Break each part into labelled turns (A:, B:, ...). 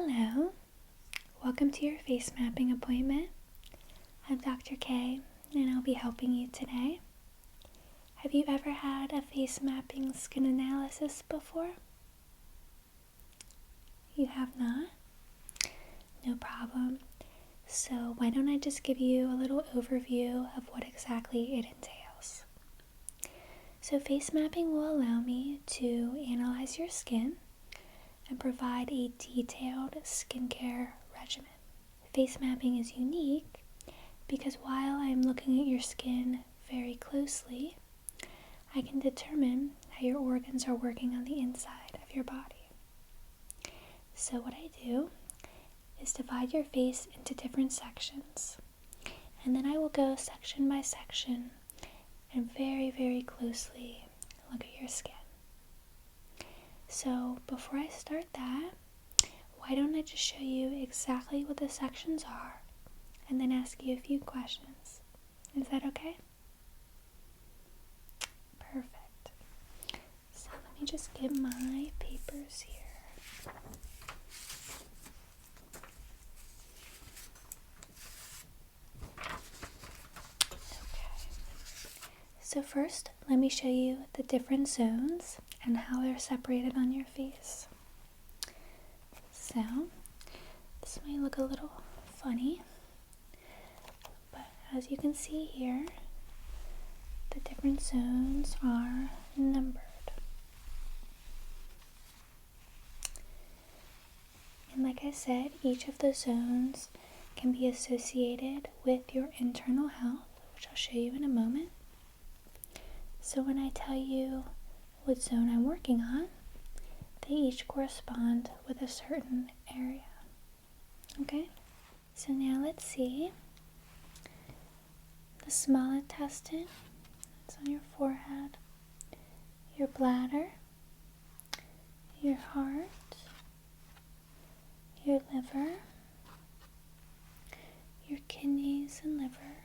A: Hello, welcome to your face mapping appointment. I'm Dr. K and I'll be helping you today. Have you ever had a face mapping skin analysis before? You have not? No problem. So why don't I just give you a little overview of what exactly it entails. So face mapping will allow me to analyze your skin and provide a detailed skincare regimen. Face mapping is unique because while I'm looking at your skin very closely, I can determine how your organs are working on the inside of your body. So what I do is divide your face into different sections, and then I will go section by section and very, very closely look at your skin. So before I start that, why don't I just show you exactly what the sections are and then ask you a few questions. Is that okay? Perfect. So let me just get my papers here. Okay. So first, let me show you the different zones and how they're separated on your face. So, this might look a little funny, but as you can see here, the different zones are numbered. And like I said, each of the zones can be associated with your internal health, which I'll show you in a moment. So when I tell you what zone I'm working on, they each correspond with a certain area. Okay? So now let's see. The small intestine is on your forehead, your bladder, your heart, your liver, your kidneys and liver,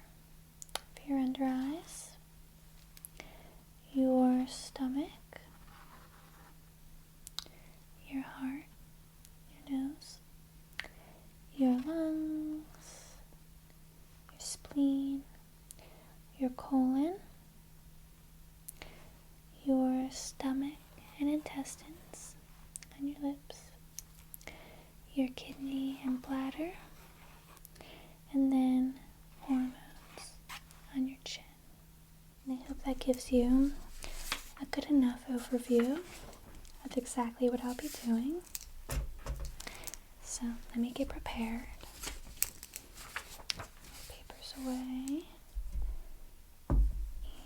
A: your under eyes, your stomach, your heart, your nose, your lungs, your spleen, your colon, your stomach and intestines, and your lips, your kidney and bladder, and then hormones on your chin. And I hope that gives you a good enough overview of exactly what I'll be doing. So let me get prepared. Papers away.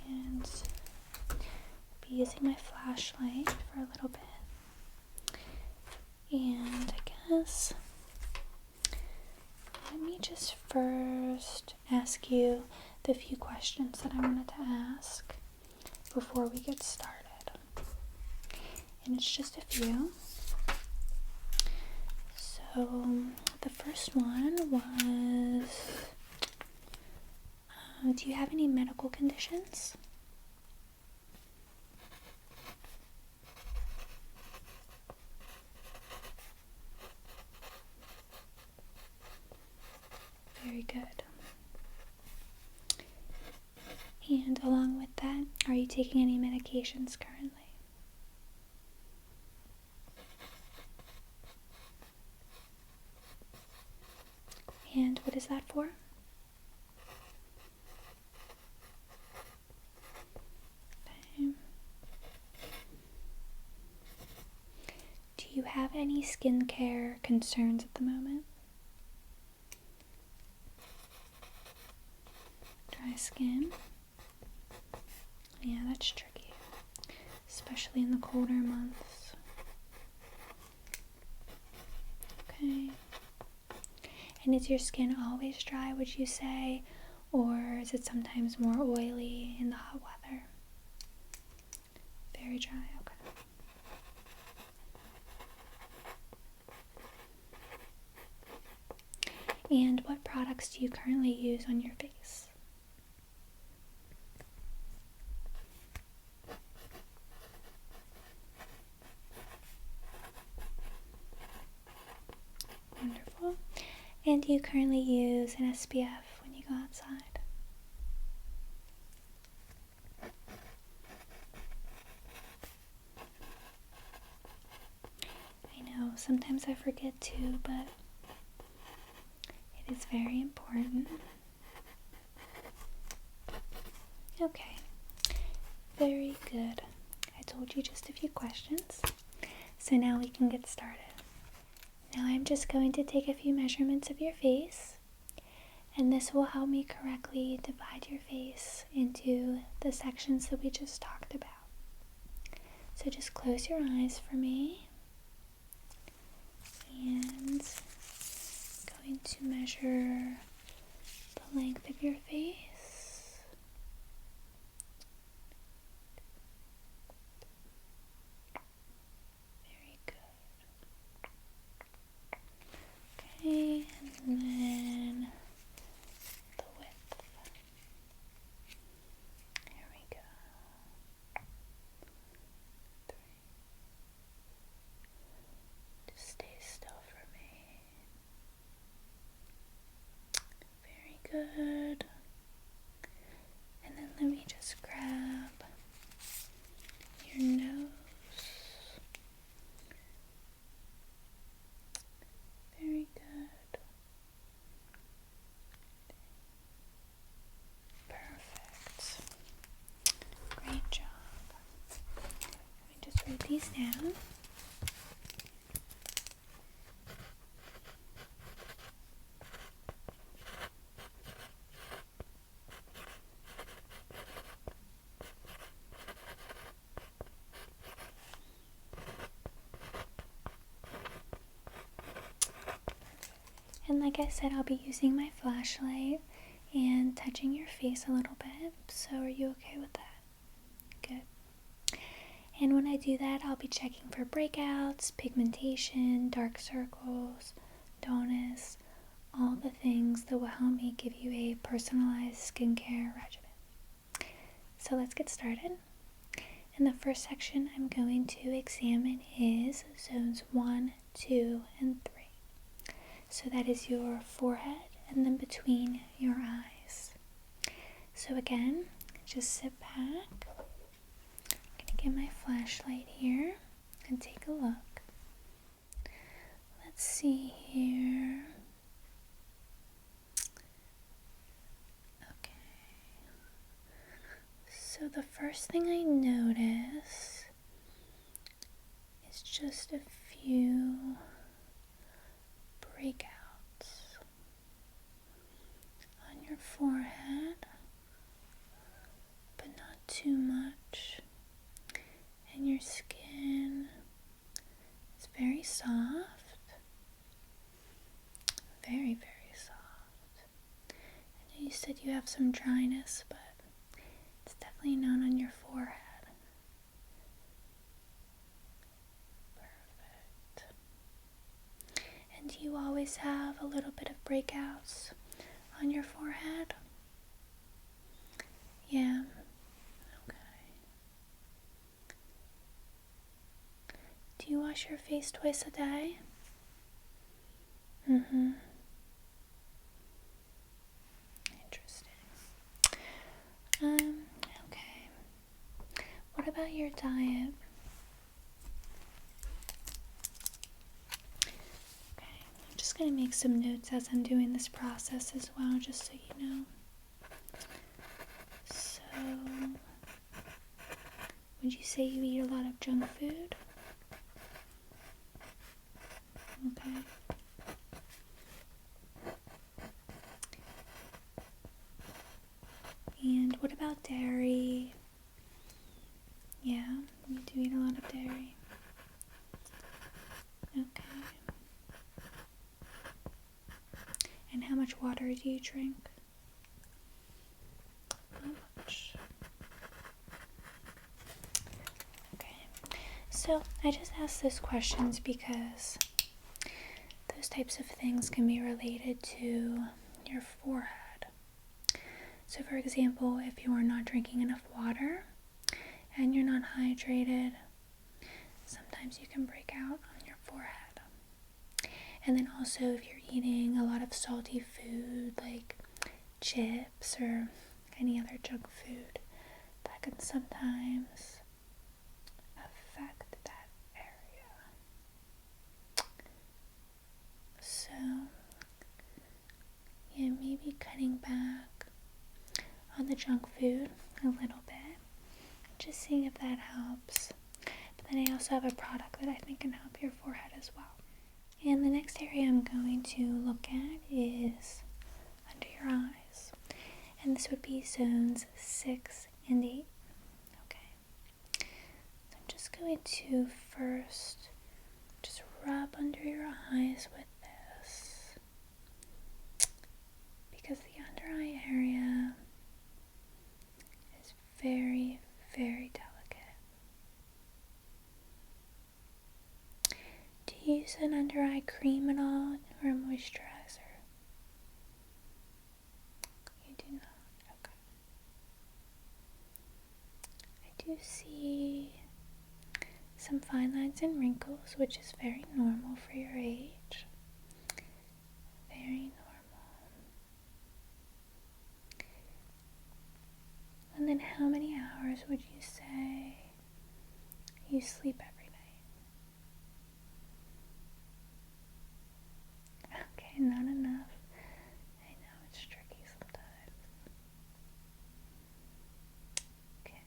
A: And I'll be using my flashlight for a little bit. And I guess let me just first ask you the few questions that I wanted to ask before we get started. And it's just a few. So the first one was, do you have any medical conditions? Very good. And along with that, are you taking any medications currently? And what is that for? Okay. Do you have any skincare concerns at the moment? Dry skin? Yeah, that's tricky, especially in the colder months. Okay. And is your skin always dry, would you say? Or is it sometimes more oily in the hot weather? Very dry, okay. And what products do you currently use on your face? And do you currently use an SPF when you go outside? I know, sometimes I forget to, but it is very important. Okay, very good. I told you just a few questions, so now we can get started. Now I'm just going to take a few measurements of your face, and this will help me correctly divide your face into the sections that we just talked about. So just close your eyes for me, and I'm going to measure the length of your face. Very good. Okay, and then the width. There we go. 3. Just stay still for me. Very good. And then let me just grab your nose. Very good. Perfect. Great job. Let me just write these down. And like I said, I'll be using my flashlight and touching your face a little bit. So are you okay with that? Good. And when I do that, I'll be checking for breakouts, pigmentation, dark circles, dullness, all the things that will help me give you a personalized skincare regimen. So let's get started. And the first section I'm going to examine is zones 1, 2, and 3. So that is your forehead and then between your eyes. So again, just sit back. I'm going to get my flashlight here and take a look. Let's see here. Okay. So the first thing I notice is just a few breakouts on your forehead, but not too much. And your skin is very soft, very, very soft. I know you said you have some dryness, but it's definitely not on your forehead. And do you always have a little bit of breakouts on your forehead? Yeah. Okay. Do you wash your face twice a day? Mm-hmm. Interesting. Okay. What about your diet? I'm going to make some notes as I'm doing this process as well, just so you know. So, would you say you eat a lot of junk food? Okay. And what about dairy? Yeah, you do eat a lot of dairy. Okay. And how much water do you drink? Not much. Okay. So I just asked those questions because those types of things can be related to your forehead. So for example, if you are not drinking enough water and you're not hydrated, sometimes you can break out on your forehead. And then also if you're eating a lot of salty food like chips or any other junk food, that can sometimes affect that area. So, yeah, maybe cutting back on the junk food a little bit. Just seeing if that helps. But then I also have a product that I think can help your forehead as well. And the next area I'm going to look at is under your eyes. And this would be zones 6 and 8. Okay. So I'm just going to first just rub under your eyes with this. Because the under eye area is very, very delicate. Do you use an under eye cream at all or a moisturizer? You do not. Okay. I do see some fine lines and wrinkles, which is very normal for your age. Very normal. And then how many hours would you say you sleep every night? Okay, not enough. I know it's tricky sometimes. Okay.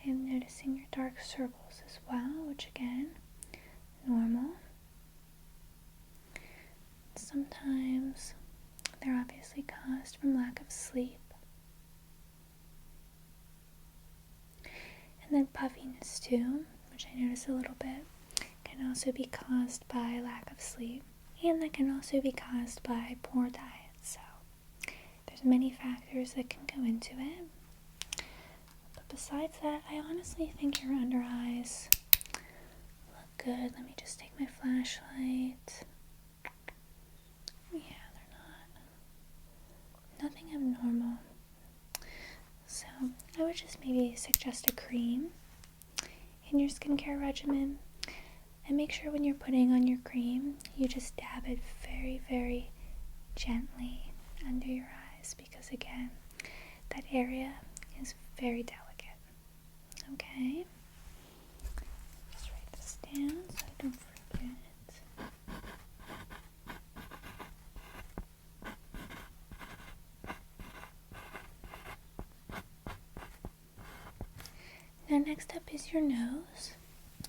A: I am noticing your dark circles as well, which again, normal. Sometimes they're obviously caused from lack of sleep. And then puffiness too, which I notice a little bit, can also be caused by lack of sleep. And that can also be caused by poor diet. So there's many factors that can go into it. But besides that, I honestly think your under eyes look good. Let me just take my flashlight. Yeah, they're nothing abnormal. So I would just maybe suggest a cream in your skincare regimen. And make sure when you're putting on your cream, you just dab it very, very gently under your eyes. Because again, that area is very delicate. Okay? Just write this down so I don't forget. Now next up is your nose.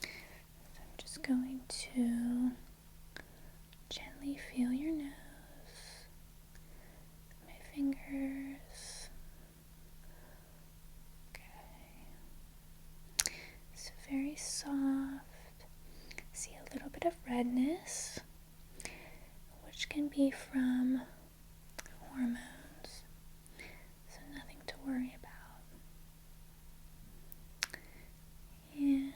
A: So I'm just going to gently feel your nose with my fingers. Okay. It's very soft. See a little bit of redness, which can be from hormones. So nothing to worry about. And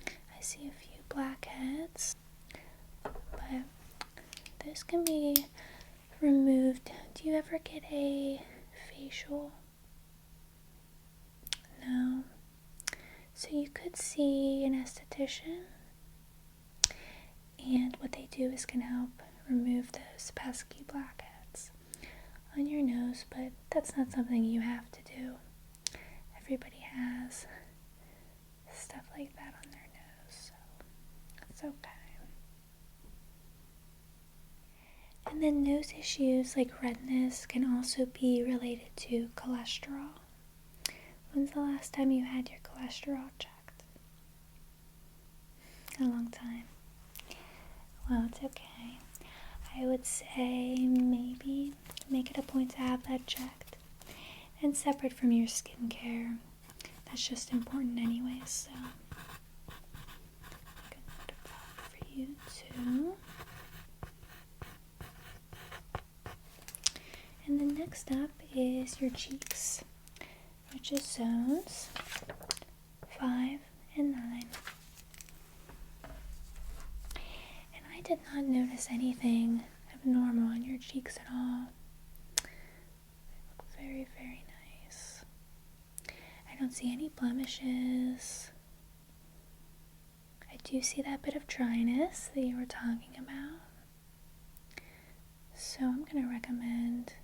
A: I see a few blackheads, but those can be removed. Do you ever get a facial? No. So you could see an esthetician, and what they do is can help remove those pesky blackheads on your nose, but that's not something you have to do. Everybody has stuff like that on their nose, so it's okay. And then nose issues like redness can also be related to cholesterol. When's the last time you had your cholesterol checked? A long time. Well, it's okay. I would say maybe make it a point to have that checked. And separate from your skincare. That's just important anyways, so I can note of that for you too. And then next up is your cheeks, which is zones 5 and 9. And I did not notice anything abnormal on your cheeks at all. They look very, very nice. I don't see any blemishes. I do see that bit of dryness that you were talking about. So I'm going to recommend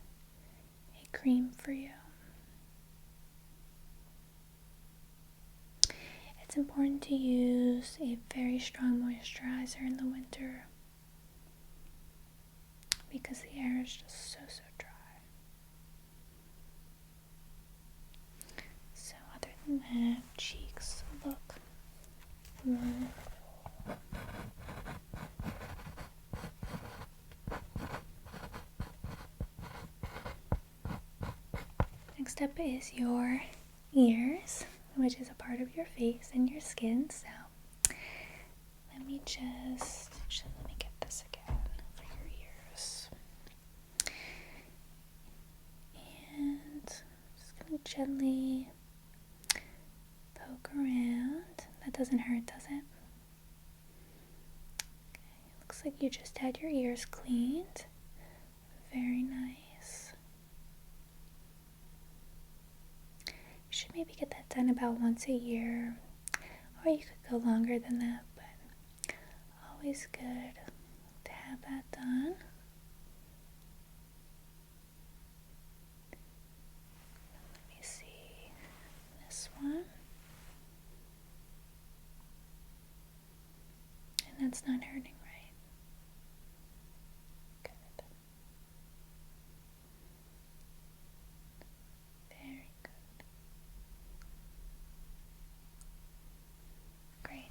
A: a cream for you. It's important to use a very strong moisturizer in the winter because the air is just so dry. So other than that, cheeks look warm. Next up is your ears, which is a part of your face and your skin. So let me get this again for your ears. And just gonna gently poke around. That doesn't hurt, does it? Okay, looks like you just had your ears cleaned. Very nice. You should maybe get that done about once a year, or you could go longer than that, but always good to have that done. Let me see this one. And that's not hurting, right? Good. Very good. Great.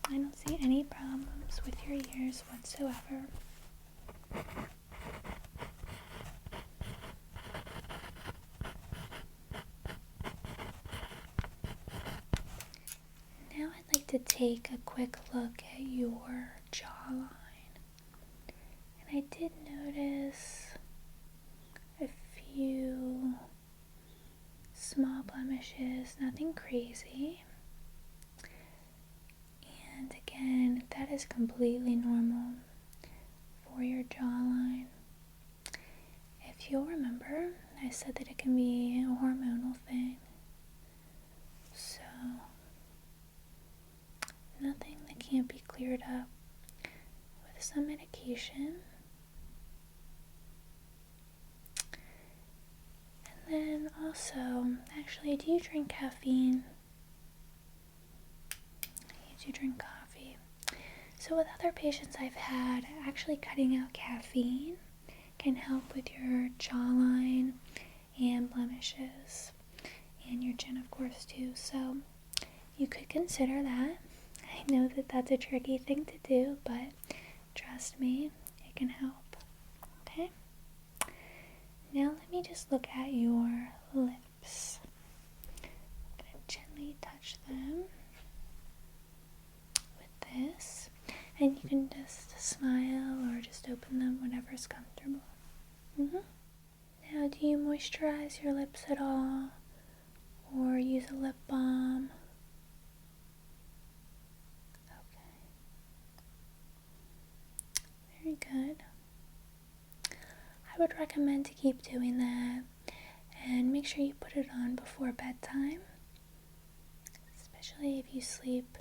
A: I don't see any problems with your ears whatsoever. Now I'd like to take a quick look at your jawline. And I did notice a few small blemishes, nothing crazy. And again, that is completely normal for your jawline. If you'll remember, I said that it can be a hormonal thing. So, nothing that can't be cleared up with some medication. And then also, actually, do you drink caffeine? You do drink coffee. So with other patients I've had, actually cutting out caffeine can help with your jawline and blemishes, and your chin of course too. So you could consider that. I know that that's a tricky thing to do, but trust me, it can help. Okay? Now let me just look at your lips. I'm going to gently touch them with this, and you can just smile or just open them, whatever's comfortable. Now, do you moisturize your lips at all, or use a lip balm? Okay. Very good. I would recommend to keep doing that, and make sure you put it on before bedtime, especially if you sleep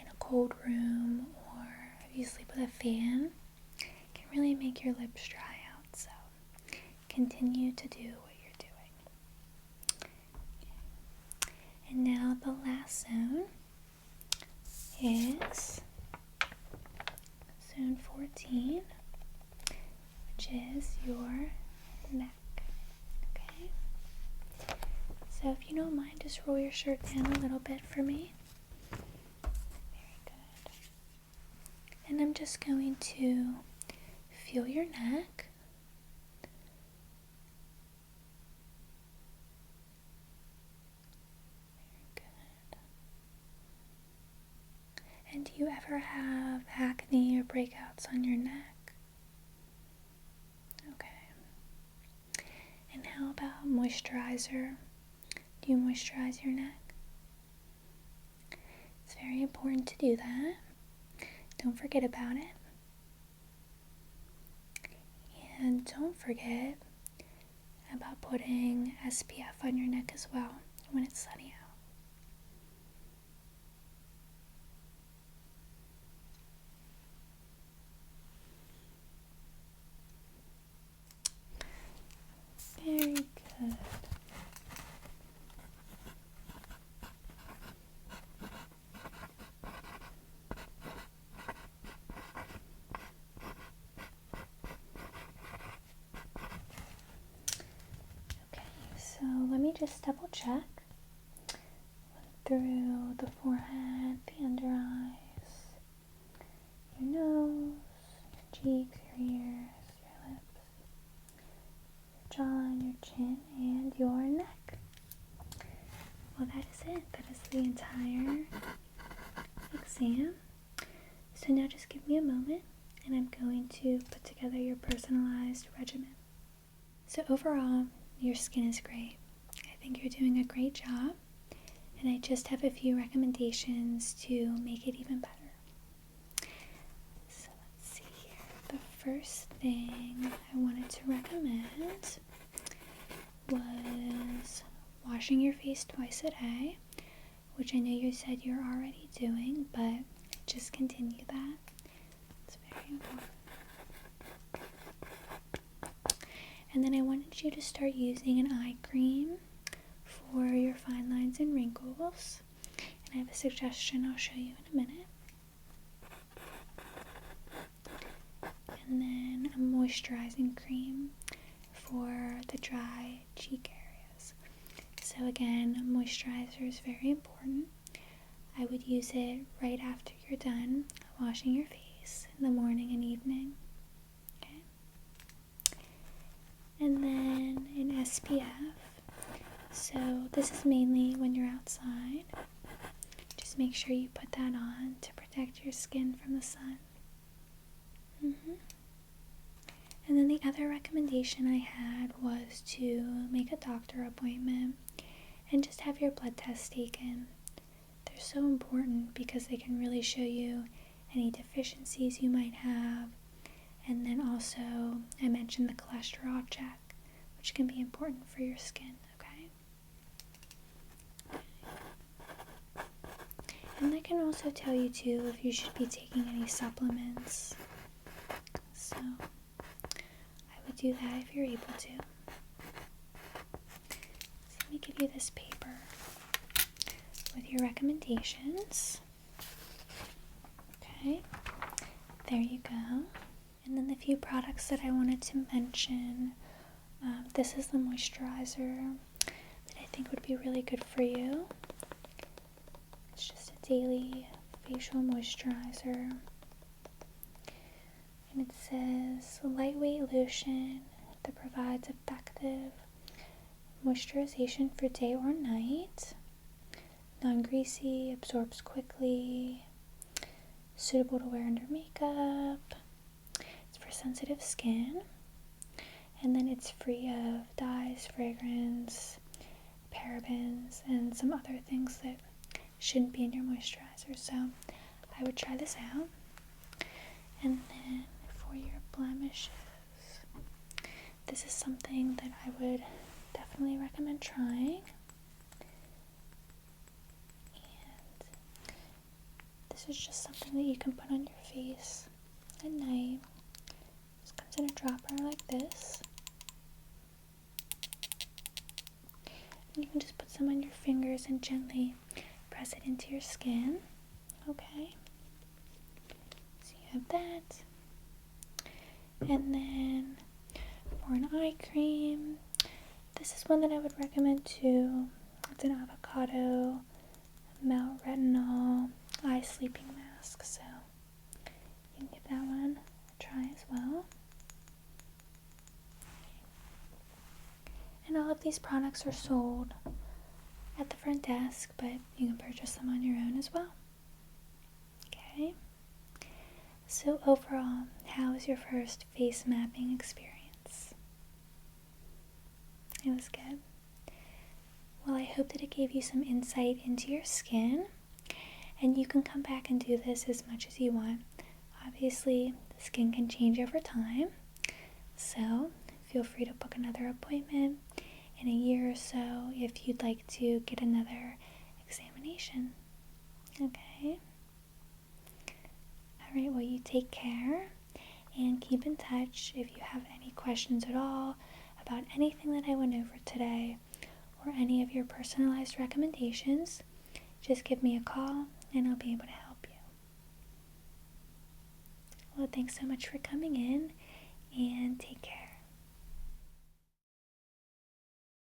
A: in a cold room or if you sleep with a fan. It can really make your lips dry out, so continue to do what you're doing. And now the last zone is zone 14, which is your neck. Okay? So if you don't mind, just roll your shirt down a little bit for me. Very good. And I'm just going to feel your neck. Very good. And do you ever have acne or breakouts on your neck? Okay. And how about moisturizer? Do you moisturize your neck? It's very important to do that. Don't forget about it. And don't forget about putting SPF on your neck as well when it's sunny out. double check. Through the forehead, the under eyes, your nose, your cheeks, your ears, your lips, your jawline, your chin, and your neck. Well, that is it. That is the entire exam. So now just give me a moment, and I'm going to put together your personalized regimen. So overall, your skin is great. I think you're doing a great job. And I just have a few recommendations to make it even better. So let's see here. The first thing I wanted to recommend was washing your face twice a day, which I know you said you're already doing, but just continue that. It's very important. And then I wanted you to start using an eye cream for your fine lines and wrinkles. And I have a suggestion I'll show you in a minute. And then a moisturizing cream for the dry cheek areas. So again, moisturizer is very important. I would use it right after you're done washing your face in the morning and evening. Okay? And then an SPF. So this is mainly when you're outside. Just make sure you put that on to protect your skin from the sun. And then the other recommendation I had was to make a doctor appointment and just have your blood tests taken. They're so important because they can really show you any deficiencies you might have. And then also, I mentioned the cholesterol check, which can be important for your skin, okay? And that can also tell you too if you should be taking any supplements. So I would do that if you're able to. So let me give you this paper with your recommendations. Okay, there you go. And then the few products that I wanted to mention. This is the moisturizer that I think would be really good for you. It's just a daily facial moisturizer. And it says lightweight lotion that provides effective moisturization for day or night. Non-greasy, absorbs quickly, suitable to wear under makeup. It's for sensitive skin. And then it's free of dyes, fragrance, parabens, and some other things that shouldn't be in your moisturizer. So I would try this out. And then for your blemishes, this is something that I would definitely recommend trying. And this is just something that you can put on your face at night. This comes in a dropper like this. And you can just put some on your fingers and gently press it into your skin. Okay. So you have that. And then for an eye cream, this is one that I would recommend too. It's an avocado melt retinol eye sleeping mask. So you can give that one a try as well. And all of these products are sold at the front desk, but you can purchase them on your own as well. Okay? So overall, how was your first face mapping experience? It was good. Well, I hope that it gave you some insight into your skin, and you can come back and do this as much as you want. Obviously, the skin can change over time, so feel free to book another appointment in a year or so if you'd like to get another examination. Okay? Alright, well, you take care and keep in touch if you have any questions at all about anything that I went over today or any of your personalized recommendations. Just give me a call and I'll be able to help you. Well, thanks so much for coming in and take care.